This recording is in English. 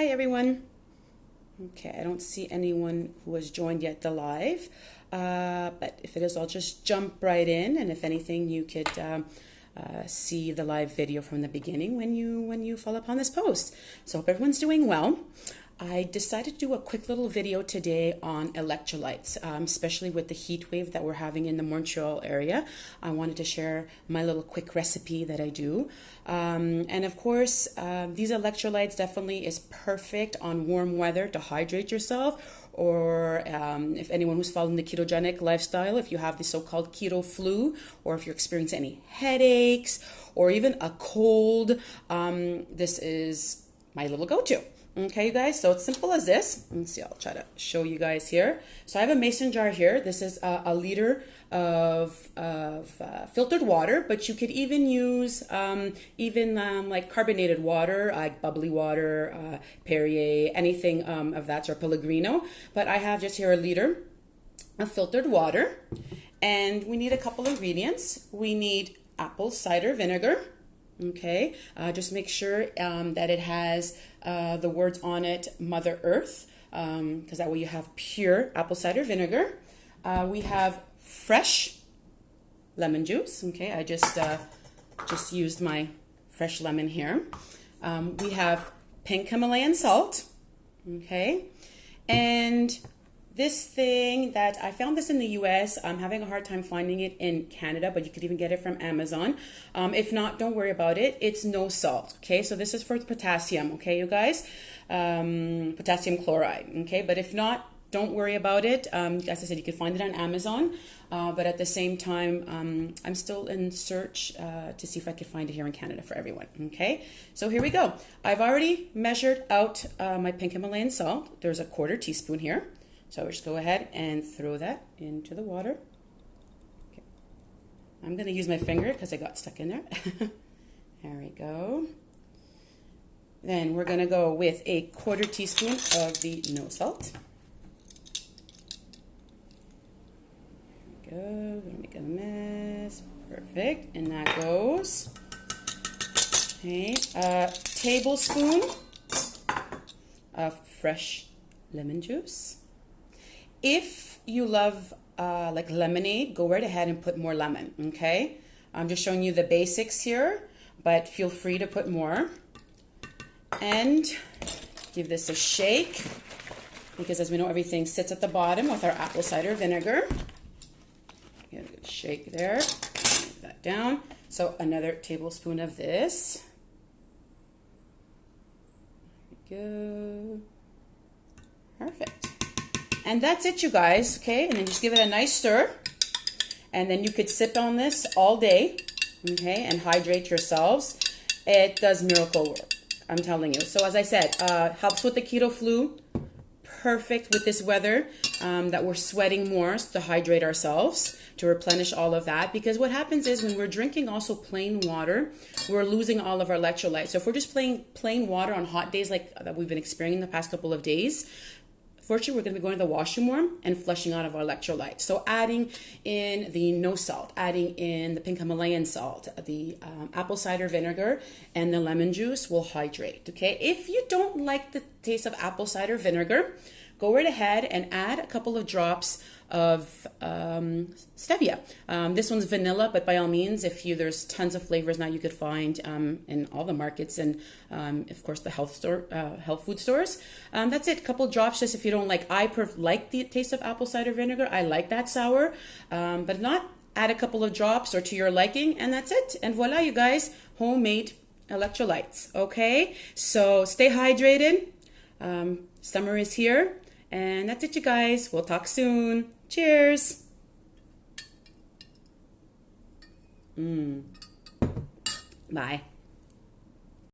Hi everyone. Okay, I don't see anyone who has joined yet the live, but if it is, I'll just jump right in, and if anything, you could see the live video from the beginning when you fall upon this post. So hope everyone's doing well. I decided to do a quick little video today on electrolytes, especially with the heat wave that we're having in the Montreal area. I wanted to share my little quick recipe that I do. And of course, these electrolytes definitely is perfect on warm weather to hydrate yourself, or if anyone who's following the ketogenic lifestyle, if you have the so-called keto flu, or if you're experiencing any headaches or even a cold, this is my little go-to. Okay, you guys, so it's simple as this. Let's see, I'll try to show you guys here. So I have a mason jar here. This is a liter of filtered water, but you could even use like carbonated water, like bubbly water, Perrier, anything of that sort, Pellegrino. But I have just here a liter of filtered water, and we need a couple ingredients. We need apple cider vinegar. Okay, just make sure that it has the words on it, Mother Earth, because that way you have pure apple cider vinegar. We have fresh lemon juice. Okay, I just used my fresh lemon here. We have pink Himalayan salt. Okay, and this thing that I found this in the US, I'm having a hard time finding it in Canada, but you could even get it from Amazon. If not, don't worry about it. It's no salt. Okay, so this is for potassium. Okay, you guys, potassium chloride. Okay, but if not, don't worry about it. As I said, you can find it on Amazon. But at the same time, I'm still in search to see if I can find it here in Canada for everyone. Okay, so here we go. I've already measured out my pink Himalayan salt. There's a 1/4 teaspoon here. So we'll just go ahead and throw that into the water. Okay. I'm going to use my finger because I got stuck in there. There we go. Then we're going to go with a 1/4 teaspoon of the no salt. There we go. Don't make a mess. Perfect. And that goes. Okay. A tablespoon of fresh lemon juice. If you love like lemonade, go right ahead and put more lemon, okay? I'm just showing you the basics here, but feel free to put more. And give this a shake, because as we know, everything sits at the bottom with our apple cider vinegar. Give it a shake there. Move that down. So another tablespoon of this. There we go. Perfect. And that's it, you guys, okay? And then just give it a nice stir. And then you could sip on this all day, okay, and hydrate yourselves. It does miracle work, I'm telling you. So as I said, helps with the keto flu. Perfect with this weather that we're sweating more, to hydrate ourselves, to replenish all of that. Because what happens is when we're drinking also plain water, we're losing all of our electrolytes. So if we're just plain water on hot days like that we've been experiencing the past couple of days, fortunately, we're going to be going to the washroom more and flushing out of our electrolytes. So adding in the no salt, adding in the pink Himalayan salt, the apple cider vinegar, and the lemon juice will hydrate, okay? If you don't like the taste of apple cider vinegar, go right ahead and add a couple of drops of Stevia. This one's vanilla, but by all means, there's tons of flavors now you could find in all the markets and of course the health food stores. That's it, a couple drops, just if you don't like. I like the taste of apple cider vinegar. I like that sour, but if not, add a couple of drops or to your liking, and that's it. And voila, you guys, homemade electrolytes. Okay, so stay hydrated. Summer is here. And that's it, you guys. We'll talk soon. Cheers. Bye.